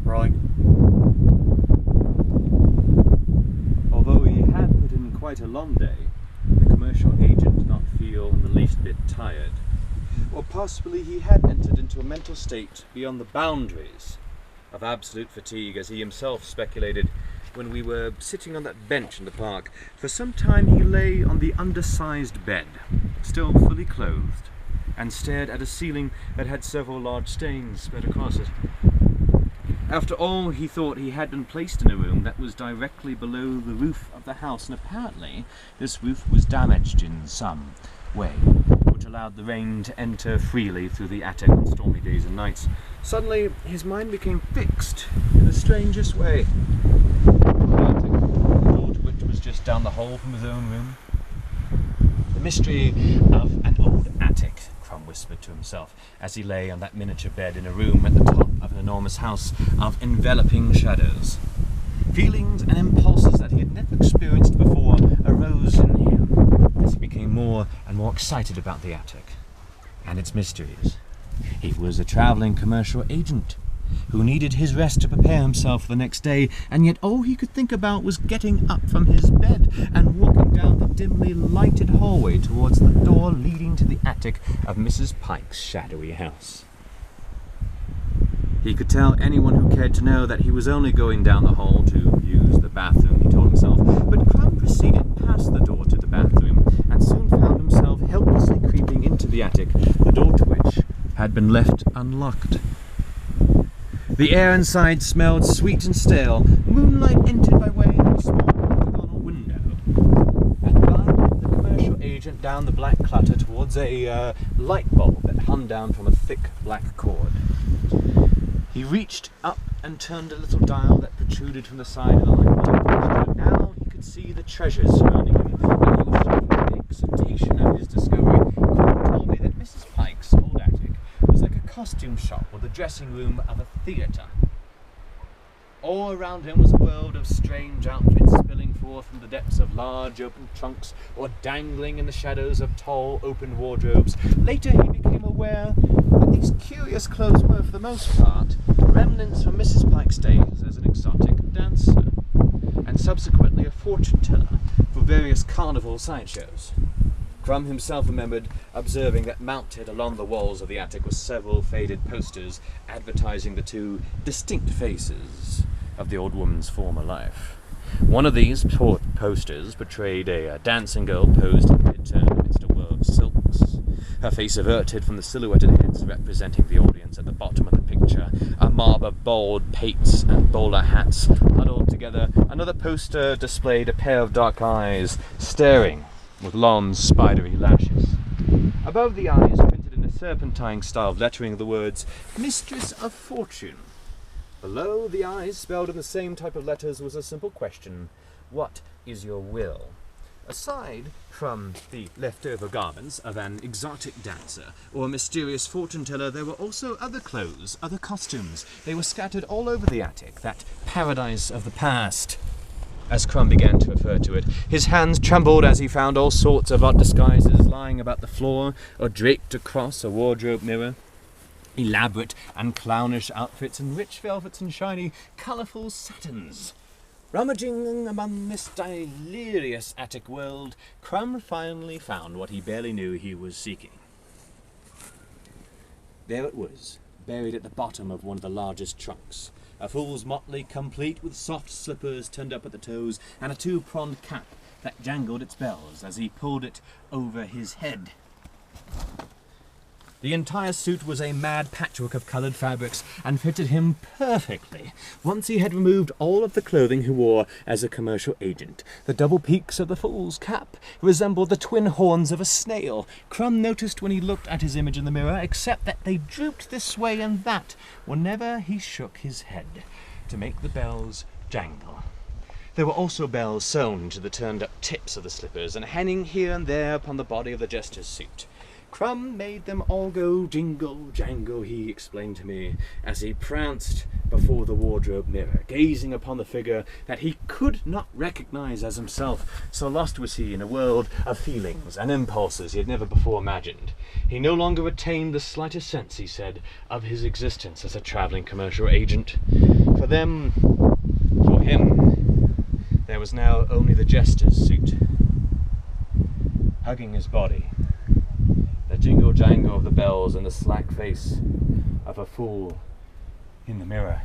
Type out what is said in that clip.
Rolling. Although he had put in quite a long day, the commercial agent did not feel in the least bit tired. Or possibly he had entered into a mental state beyond the boundaries of absolute fatigue, as he himself speculated when we were sitting on that bench in the park. For some time he lay on the undersized bed, still fully clothed, and stared at a ceiling that had several large stains spread across it. After all, he thought he had been placed in a room that was directly below the roof of the house, and apparently this roof was damaged in some way, which allowed the rain to enter freely through the attic on stormy days and nights. Suddenly, his mind became fixed in the strangest way. The attic, the door to which was just down the hall from his own room. The mystery of an old attic, Crum whispered to himself, as he lay on that miniature bed in a room at the top of an enormous house of enveloping shadows. Feelings and impulses that he had never experienced before arose in him as he became more and more excited about the attic and its mysteries. He was a travelling commercial agent who needed his rest to prepare himself for the next day, and yet all he could think about was getting up from his bed and walking down the dimly lighted hallway towards the door leading to the attic of Mrs. Pike's shadowy house. He could tell anyone who cared to know that he was only going down the hall to use the bathroom, he told himself, but Crum proceeded past the door to the bathroom and soon found himself helplessly creeping into the attic, the door to which had been left unlocked. The air inside smelled sweet and stale. Moonlight entered by way of a small octagonal window and guided the commercial agent down the black clutter towards a light bulb that hung down from a thick black cord. He reached up and turned a little dial that protruded from the side of the light bulb. Now he could see the treasures surrounding him, and he was shaking with the excitation of his discovery. Crum told me that Mrs. Pike's old attic was like a costume shop or the dressing room of a theatre. All around him was a world of strange outfits spilling forth from the depths of large open trunks or dangling in the shadows of tall open wardrobes. Later he became aware that these curious clothes were, for the most part, remnants from Mrs. Pike's days as an exotic dancer, and subsequently a fortune teller for various carnival sideshows. Crum himself remembered observing that mounted along the walls of the attic were several faded posters advertising the two distinct faces of the old woman's former life. One of these posters portrayed a dancing girl posed in mid-turn amidst a whirl of silks, her face averted from the silhouetted heads representing the audience at the bottom of the picture, a mob of bald pates and bowler hats huddled together. Another poster displayed a pair of dark eyes staring with long, spidery lashes. Above the eyes, printed in a serpentine-style lettering, the words, "Mistress of Fortune." Below the eyes, spelled in the same type of letters, was a simple question, "What is your will?" Aside from the leftover garments of an exotic dancer or a mysterious fortune-teller, there were also other clothes, other costumes. They were scattered all over the attic, that paradise of the past, as Crum began to refer to it. His hands trembled as he found all sorts of odd disguises lying about the floor or draped across a wardrobe mirror. Elaborate and clownish outfits in rich velvets and shiny, colourful satins. Rummaging among this delirious attic world, Crum finally found what he barely knew he was seeking. There it was, buried at the bottom of one of the largest trunks. A fool's motley, complete with soft slippers turned up at the toes and a two-pronged cap that jangled its bells as he pulled it over his head. The entire suit was a mad patchwork of coloured fabrics and fitted him perfectly. Once he had removed all of the clothing he wore as a commercial agent. The double peaks of the fool's cap resembled the twin horns of a snail. Crum noticed when he looked at his image in the mirror, except that they drooped this way and that whenever he shook his head to make the bells jangle. There were also bells sewn into the turned-up tips of the slippers and hanging here and there upon the body of the jester's suit. Crumb made them all go jingle jangle, he explained to me, as he pranced before the wardrobe mirror, gazing upon the figure that he could not recognize as himself, so lost was he in a world of feelings and impulses he had never before imagined. He no longer retained the slightest sense, he said, of his existence as a traveling commercial agent. For him, there was now only the jester's suit, hugging his body, the jingle-jangle of the bells and the slack face of a fool in the mirror.